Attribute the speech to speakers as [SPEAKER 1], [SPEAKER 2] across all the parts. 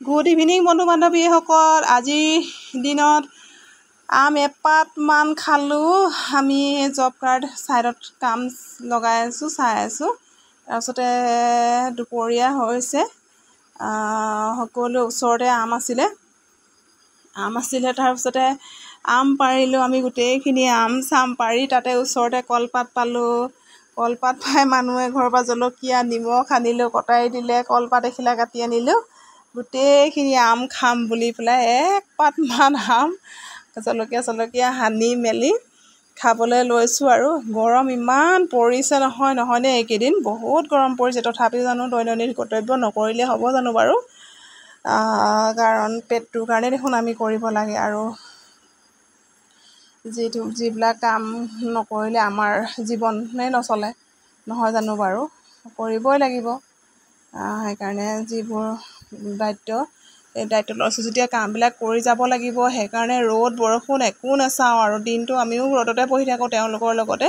[SPEAKER 1] Good evening বন্ধু বান্ধৱীসকল। আজিৰ দিনত আম এপাতমান খালোঁ। আমি জব কাৰ্ড ছাইডত কাম লগাই আছোঁ, চাই আছোঁ। তাৰপিছতে দুপৰীয়া হৈছে, সকলো ওচৰতে আম আছিলে। তাৰপিছতে আম পাৰিলোঁ। আমি গোটেইখিনি আম চাম পাৰি তাতে ওচৰতে কলপাত পালোঁ। কলপাত পাই মানুহে ঘৰৰ পৰা জলকীয়া নিমখ আনিলোঁ, কটাৰী দিলে, কলপাত এখিলা কাটি আনিলোঁ। গোটেইখিনি আম খাম বুলি পেলাই একপাতমান আম জলকীয়া সানি মেলি খাবলৈ লৈছোঁ। আৰু গৰম ইমান পৰিছে নহয়নে? এইকেইদিন বহুত গৰম পৰিছে। তথাপিও জানো দৈনন্দিন কৰ্তব্য নকৰিলে হ'ব জানো বাৰু? কাৰণ পেটটোৰ কাৰণে দেখোন আমি কৰিব লাগে। আৰু যিবিলাক কাম নকৰিলে আমাৰ জীৱনেই নচলে, নহয় জানো বাৰু? কৰিবই লাগিব। সেইকাৰণে যিবোৰ দায়িত্ব, এই দায়িত্ব লৈছোঁ যেতিয়া কামবিলাক কৰি যাব লাগিব। সেইকাৰণে ৰ'দ বৰষুণ একো নাচাওঁ আৰু দিনটো আমিও ৰ'দতে বহি থাকোঁ, তেওঁলোকৰ লগতে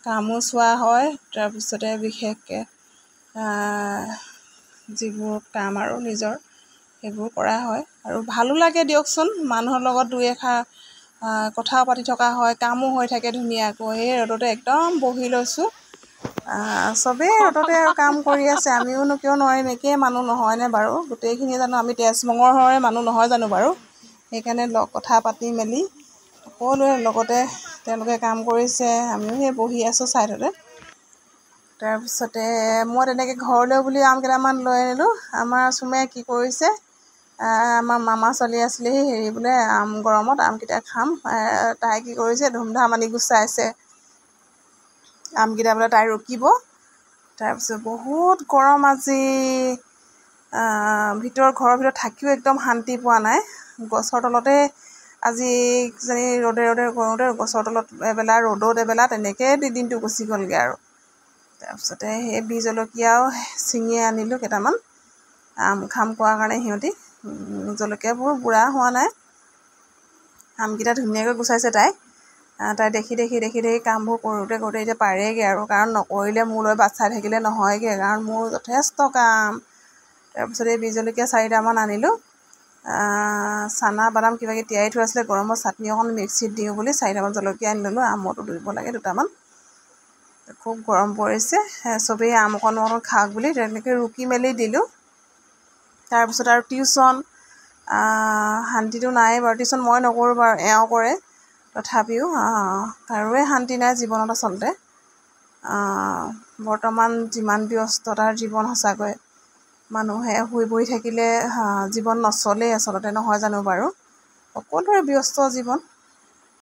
[SPEAKER 1] কামো চোৱা হয়। তাৰপিছতে বিশেষকৈ যিবোৰ কাম আৰু নিজৰ সেইবোৰ কৰা হয়। আৰু ভালো লাগে দিয়কচোন, মানুহৰ লগত দুই এষাৰ কথাও পাতি থকা হয়, কামো হৈ থাকে ধুনীয়াকৈ। এই ৰ'দতে একদম বহি লৈছোঁ। চবেই ৰ'দতে আৰু কাম কৰি আছে, আমিওনো কিয় নোৱাৰিম? একেই মানুহ নহয়নে বাৰু? গোটেইখিনি জানো আমি তেজমঙহৰে মানুহ নহয় জানো বাৰু? সেইকাৰণে কথা পাতি মেলি সকলোৱে লগতে তেওঁলোকে কাম কৰিছে, আমিও সেই বহি আছোঁ ছাইডতে। তাৰপিছতে মই তেনেকৈ ঘৰলৈ বুলি আম কেইটামান লৈ আনিলোঁ। আমাৰ চুমে কি কৰিছে, আমাৰ মামা ছোৱালী আছিলেহি, হেৰি বোলে আম গৰমত আমকেইটা খাম। তাই কি কৰিছে, ধুমধাম আনি গুচাইছে আমকেইটা, বোলে তাই ৰখিব। তাৰপিছত বহুত গৰম আজি, ঘৰৰ ভিতৰত থাকিও একদম শান্তি পোৱা নাই। গছৰ তলতে আজি কিজানি ৰ'দে কৰোঁতে গছৰ তলত এবেলা, ৰ'দত এবেলা, তেনেকৈয়ে দিনটো গুচি গ'লগৈ আৰু। তাৰপিছতে সেই বি জলকীয়াও ছিঙি আনিলোঁ কেইটামান, আম খাম কোৱাৰ কাৰণে সিহঁতি। জলকীয়াবোৰ বুঢ়া হোৱা নাই। আমকেইটা ধুনীয়াকৈ গুচাইছে তাই দেখি কামবোৰ কৰোঁতে এতিয়া পাৰেগৈ আৰু। কাৰণ নকৰিলে মোলৈ বাট চাই থাকিলে নহয়গৈ, কাৰণ মোৰ যথেষ্ট কাম। তাৰপিছত এই বি জলকীয়া 4টামান আনিলোঁ। চানা বাদাম কিবাকিবি তিয়াই থোৱা আছিলে, গৰমত চাটনি অকণ মিক্সিত দিওঁ বুলি 4টামান জলকীয়া আনি ল'লোঁ। আমতো দিব লাগে দুটামান, খুব গৰম পৰিছে। চবেই আম অকণ খাওক বুলি তেনেকৈ ৰুকি মেলি দিলোঁ। তাৰপিছত আৰু টিউশ্যন, শান্তিটো নাই বাৰু। টিউশ্যন মই নকৰোঁ বাৰু, এওঁ কৰে। তথাপিও কাৰোৱে শান্তি নাই জীৱনত আচলতে। বৰ্তমান যিমান ব্যস্ততাৰ জীৱন, সঁচাকৈ মানুহে শুই বহি থাকিলে জীৱন নচলেই আচলতে, নহয় জানো বাৰু? সকলোৰে ব্যস্ত জীৱন।